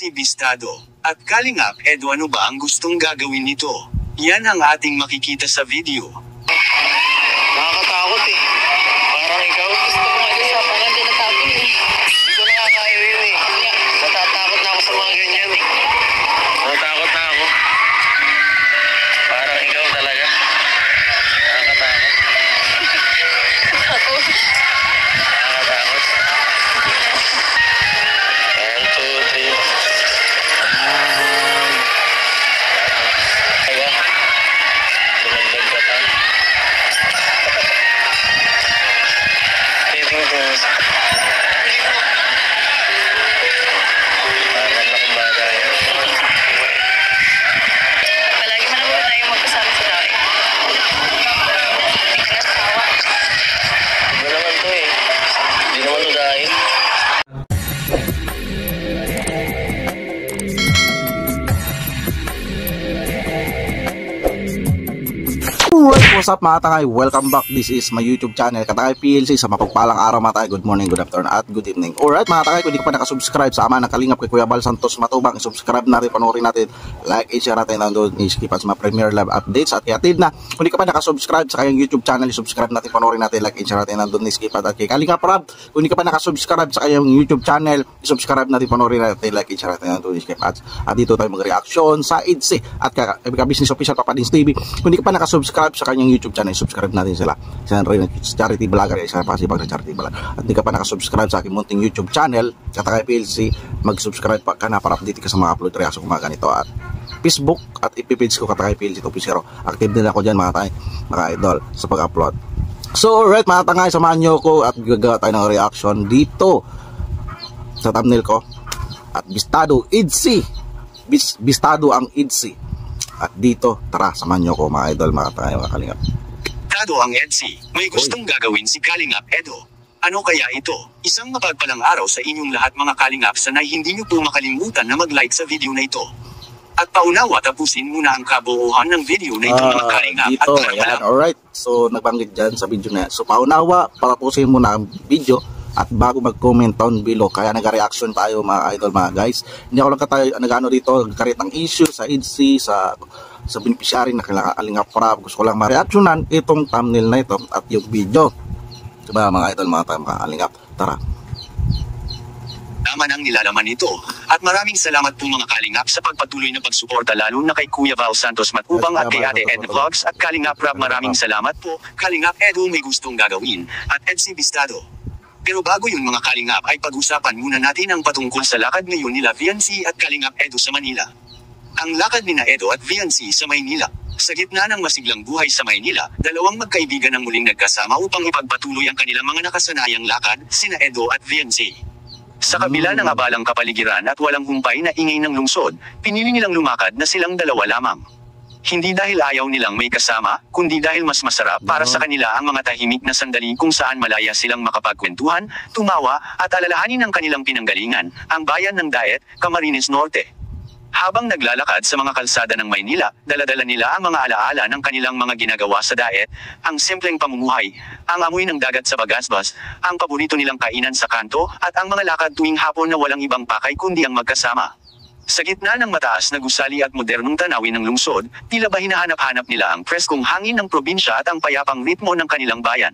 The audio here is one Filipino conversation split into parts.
Edsy Bistado at Kalingap Edu, ano ba ang gustong gagawin nito? Yan ang ating makikita sa video. Nakakatakot eh. Parang ikaw gusto mo sa parang din natapon eh. Hindi ko nakakaya yun eh. Natatakot na ako sa mga ganyan eh. Natatakot na ako. Parang ikaw talaga. Nakakatakot. Nakakatakot. 1, 2, 3. Palagi mo naman tayo magkasama sa dahil. Hindi ka nasawa. Hindi naman to eh. Hindi naman to dahil. Alright, what's up mga tangay? Welcome back. This is my YouTube channel, Katangay PLC. Sa mapagpalang araw mga tangay, good morning, good afternoon, at good evening. Alright mga tangay, kung hindi ka pa nakasubscribe sa ama ng Kalingap kay Kuya Bal Santos Matubang, subscribe natin, panoorin natin, like, share natin, nandun, iskipan sa mga Premier Live updates at iatid na. Kung hindi ka pa nakasubscribe sa kanyang YouTube channel, subscribe natin, panoorin natin, like, share natin, nandun, iskipan at kay Kalingap Rab. Kung hindi ka pa nakasubscribe sa kanyang YouTube channel, subscribe natin, panoorin natin, like, share natin, nandun, iskipan at dito tayo mag-reaction sa Edsy at Business Official Papadins TV. Kung hindi ka pa nakasubscribe sa kanyang YouTube channel, subscribe natin sila. Isa rin charity vlogger, isa pa sipag na charity vlogger. At hindi ka pa nakasubscribe sa aking munting YouTube channel, Katangay PLC, mag-subscribe pa ka na para update ka sa mga upload reaction ko mga ganito. At Facebook at ipipage ko Katangay PLC 2.0. Active din ako dyan mga idol sa pag-upload. So alright mga tangay, samahan nyo ko at gagawa tayo ng reaction dito sa thumbnail ko. At Bistado Edsy, Bistado ang Edsy. At dito, tara, samahan nyo ko mga idol, mga tangay, mga Kalingap. Bistado ang Edsy, may gustong gagawin si Kalingap Edu. Ano kaya ito? Isang mapagpalang araw sa inyong lahat mga Kalingap, sanay hindi nyo po makalimutan na mag-like sa video na ito. At paunawa, tapusin muna ang kabuuan ng video na ito mga Kalingap. Dito, ayan, alright. So, nagbanggit dyan sa video na. So, paunawa, tapusin muna ang video. At bago mag-comment down below, kaya nag-reaction tayo mga idol, mga guys. Hindi ako lang nag-ano dito, nagkarit ng issue sa Edsy, sa beneficiary na Kalingap Rab. Gusto ko lang ma-reactionan itong thumbnail na ito at yung video. Diba mga idol, mga Kalingap, tara. Naman ang nilalaman nito. At maraming salamat po mga Kalingap sa pagpatuloy na pagsuporta, lalo na kay Kuya Bal Santos Matubang at kay Ate Ed Vlogs at Kalingap Rab. Maraming salamat po. Kalingap Edu may gustong gagawin at Edsy Bistado. Pero bago yun mga Kalingap, ay pag-usapan muna natin ang patungkol sa lakad ngayon nila Viancy at Kalingap Edu sa Manila. Ang lakad nina Edu at Viancy sa Maynila. Sa gitna ng masiglang buhay sa Maynila, dalawang magkaibigan ang muling nagkasama upang ipagpatuloy ang kanilang mga nakasanayang lakad, sina Edu at Viancy. Sa kabila ng abalang kapaligiran at walang humpay na ingay ng lungsod, pinili nilang lumakad na silang dalawa lamang. Hindi dahil ayaw nilang may kasama, kundi dahil mas masarap para sa kanila ang mga tahimik na sandali kung saan malaya silang makapagkwentuhan, tumawa, at alalahanin ang kanilang pinanggalingan, ang bayan ng Daet, Camarines Norte. Habang naglalakad sa mga kalsada ng Maynila, daladala nila ang mga alaala ng kanilang mga ginagawa sa Daet, ang simpleng pamumuhay, ang amoy ng dagat sa Bagasbas, ang paborito nilang kainan sa kanto, at ang mga lakad tuwing hapon na walang ibang pakay kundi ang magkasama. Sa gitna ng mataas na gusali at modernong tanawin ng lungsod, tila ba hinahanap-hanap nila ang preskong hangin ng probinsya at ang payapang ritmo ng kanilang bayan.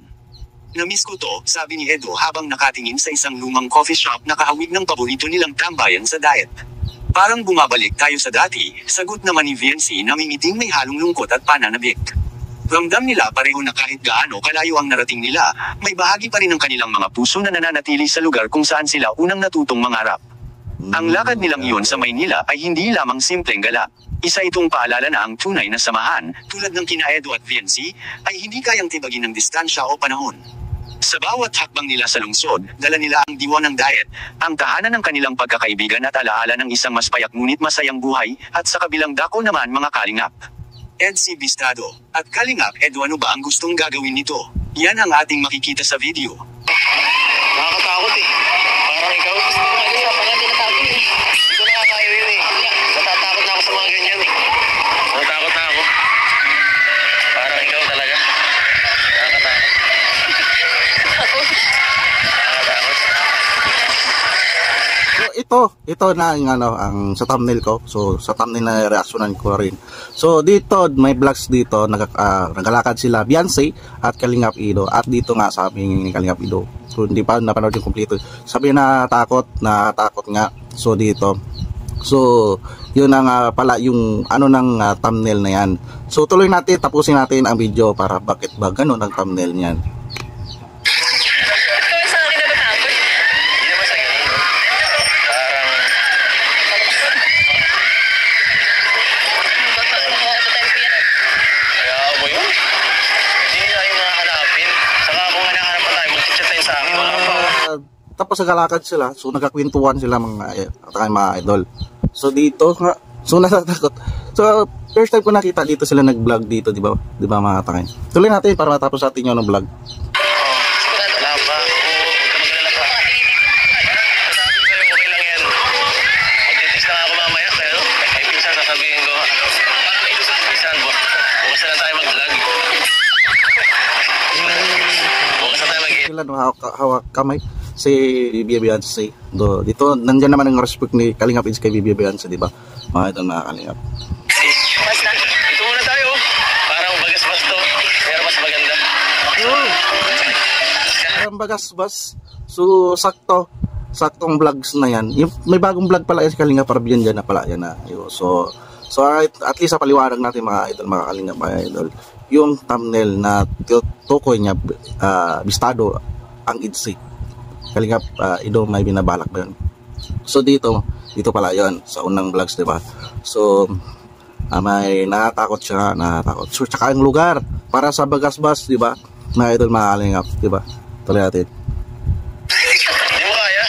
Namiss ko to, sabi ni Edu habang nakatingin sa isang lumang coffee shop na kahawig ng paborito nilang tambayan sa Daet. Parang bumabalik tayo sa dati, sagot naman ni Viancy na mingiting may halong lungkot at pananabik. Ramdam nila pareho na kahit gaano kalayo ang narating nila, may bahagi pa rin ng kanilang mga puso na nananatili sa lugar kung saan sila unang natutong mangarap. Ang lakad nilang iyon sa Maynila ay hindi lamang simpleng gala. Isa itong paalala na ang tunay na samahan, tulad ng kina Edu at Viancy, ay hindi kayang tibagin ng distansya o panahon. Sa bawat hakbang nila sa lungsod, dala nila ang diwa ng Daet, ang tahanan ng kanilang pagkakaibigan at alaala ng isang mas payak ngunit masayang buhay, at sa kabilang dako naman mga Kalingap. Edsy Bistado at Kalingap Edu, ano ba ang gustong gagawin nito? Yan ang ating makikita sa video. Nakakatakot eh. Parang ikaw gusto mo sa parang din natapon eh. Hindi ko nakakaya yun eh. Natatakot na ako sa mga ganyan eh. Natatakot na ako. Parang ikaw talaga. Nakakatakot. Nakakatakot. ito na yung ang sa thumbnail ko. So sa thumbnail na reaksyonan ko rin. So dito may vlogs dito nagalakad sila Beyonce at Kalingap Ido, at dito nga sabi ni Kalingap Ido, so hindi pa napanood yung kompleto, sabi na takot nga. So dito, so yun ang pala yung ng thumbnail na yan. So tuloy natin, tapusin natin ang video para bakit ba ganun ang thumbnail niyan. Tapos nagalakad sila, so nagkakwentuhan sila mga idol. So dito nga, so natatakot. So first time ko nakita dito sila nag-vlog dito, di ba? Di ba mga takay? Tuloy natin para matapos natin yung vlog. Wala pa. Okay lang yan. Magtitis na ako mamaya, pero ay pinsan sasabihin ko. Pinsan, bukas na tayo mag-vlog. Bukas na tayo mag-vlog. Sila hawak kamay si Bibi Beyonce. Dito nandiyan naman ang respect ni Kalingap Ids kay Bibi Beyonce, di ba? Mga ito mga Kalingap. Ito muna tayo. Parang bagas-bas to, pero mas maganda. Parang bagas-bas. So saktong vlogs na yan. May bagong vlog pala si Kalingap Parbian dyan na pala yan na. So at least sa paliwanag natin mga idol, mga Kalingap, mga idol, yung thumbnail na tukoy niya bistado ang Idsy. Kalingap Ido, may binabalak ba yun? So dito pala yun sa unang vlogs, diba? So may natatakot siya, so tsaka ang lugar para sa bagas-bas, diba? Na idol, mga Kalingap, diba? Tuloy natin. Hindi mo kaya?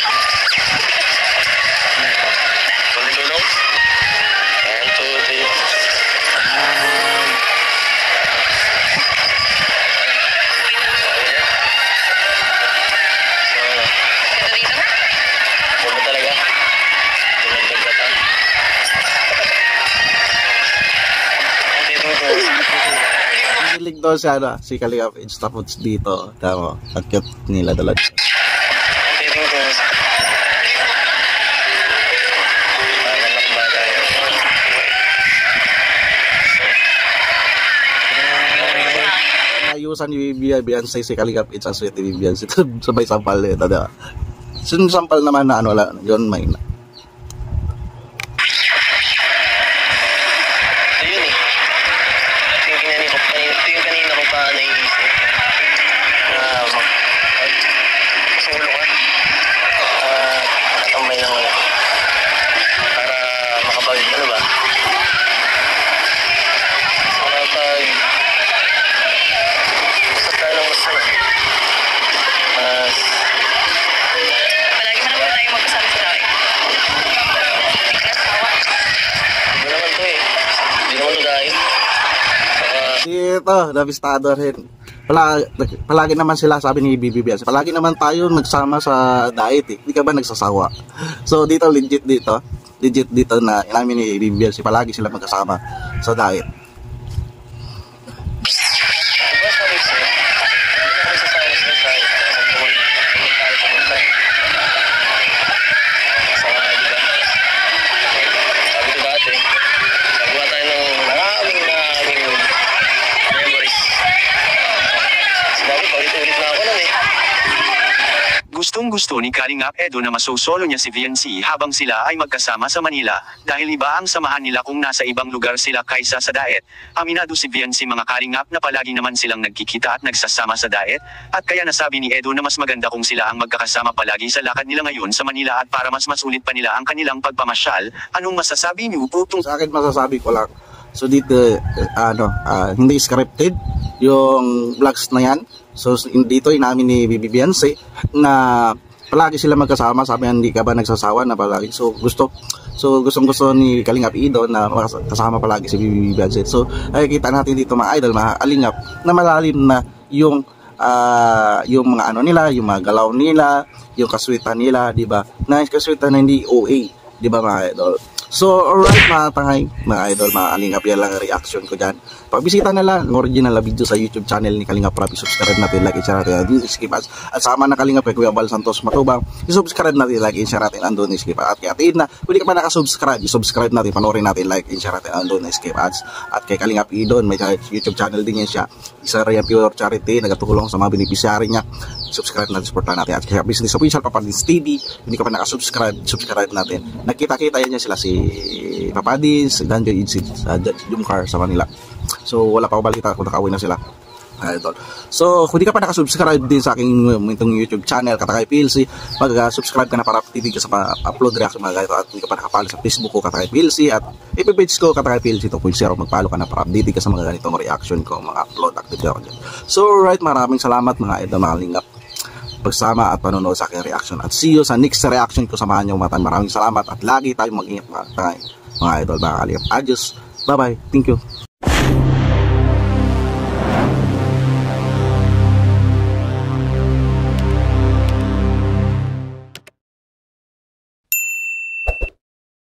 Kundi tulong? 1, 2, 3. Ano talaga? Tumagdag ka ta? Hilig daw siya si Kalingap Ids, tapos dito, tama, ang cute nila dalawa. Ayusan ni Bibi Beyonce si Kalingap Ids ang sweet ni Beyonce. Sabay sampal nito, diba? Sampal naman na yun may na. Yung kanina ko pa naiisip na masulo ka nakatambay lang para makabawid, ano ba? Makapag basta tayo lang mas palagi mo naman tayo magkasama sa laki. Hindi naman to hindi naman to dahil Dito, nabistado rin. Palagi naman sila, sabi ni Bibi Beyonce, palagi naman tayo nagsama sa diet. Hindi ka ba nagsasawa? So dito, legit dito na inamin ni Bibi Beyonce, palagi sila magkasama sa diet. Gustong-gusto ni Kalingap Edo na masosolo niya si Beyonce habang sila ay magkasama sa Manila, dahil iba ang samahan nila kung nasa ibang lugar sila kaysa sa diet. Aminado si Beyonce, mga Kalingap, na palagi naman silang nagkikita at nagsasama sa diet, at kaya nasabi ni Edo na mas maganda kung sila ang magkakasama palagi sa lakad nila ngayon sa Manila, at para mas masulit pa nila ang kanilang pagpamasyal. Anong masasabi niyo po Sa akin masasabi ko lang, so dito hindi scripted yung vlogs na yan. So dito inamin ni Bibi Beyonce na palagi sila magkasama, sabi hindi ka ba nagsasawa na palagi. So gustong-gusto ni Kalingap Ido na kasama palagi si Bibi Beyonce. So ay kita natin dito mga idol, mga Kalingap, na malalim na yung mga nila, yung mga galaw nila, yung kaswitan nila, di ba? Na kaswitan na hindi OA, di ba mga idol? So, alright mga tangay, mga idol, mga kalingap, yan lang ang reaction ko dyan. Pagbisita na lang ang original na video sa YouTube channel ni Kalingap Rap, subscribe natin, like, i-share natin, andun skip ads. At sama na Kalingap kay Kuya Bal Santos Matubang, i-subscribe natin, like, i-share natin, andun skip ads. At kaya atin na, kung di ka pa nakasubscribe, i-subscribe natin, panoorin natin, like, i-share natin, andun skip ads. At kay Kalingap Idon, may YouTube channel din yan siya. Isa rin yung pure charity, nagatulong sa mga beneficiary niya. Subscribe natin, supportan natin. At kaya business official, Papadins TV, hindi ka pa nakasubscribe, subscribe natin. Nakita-kita yan sila si Papadins, si Danjo Idsi, sa Jumcar sa Manila. So wala pa ako balita kung nakauwi na sila, idol. So kung di ka pa nakasubscribe din sa aking YouTube channel Katakay PLC, mag-subscribe ka na para titig ka sa upload reaction mga ganito. At kung di ka pa nakapalo sa Facebook ko Katakay PLC at page ko Katakay PLC 2.0, magpalo ka na para update ka sa mga ganitong reaction ko, mga upload activity ako dyan. So right, maraming salamat mga idol, mga kalingap, pagsama at panonood sa aking reaction. At see you sa next reaction ko. Samahan nyo mga. Maraming salamat at lagi tayong mag-ingat mga idol, mga kalingap. Adios, bye bye, thank you.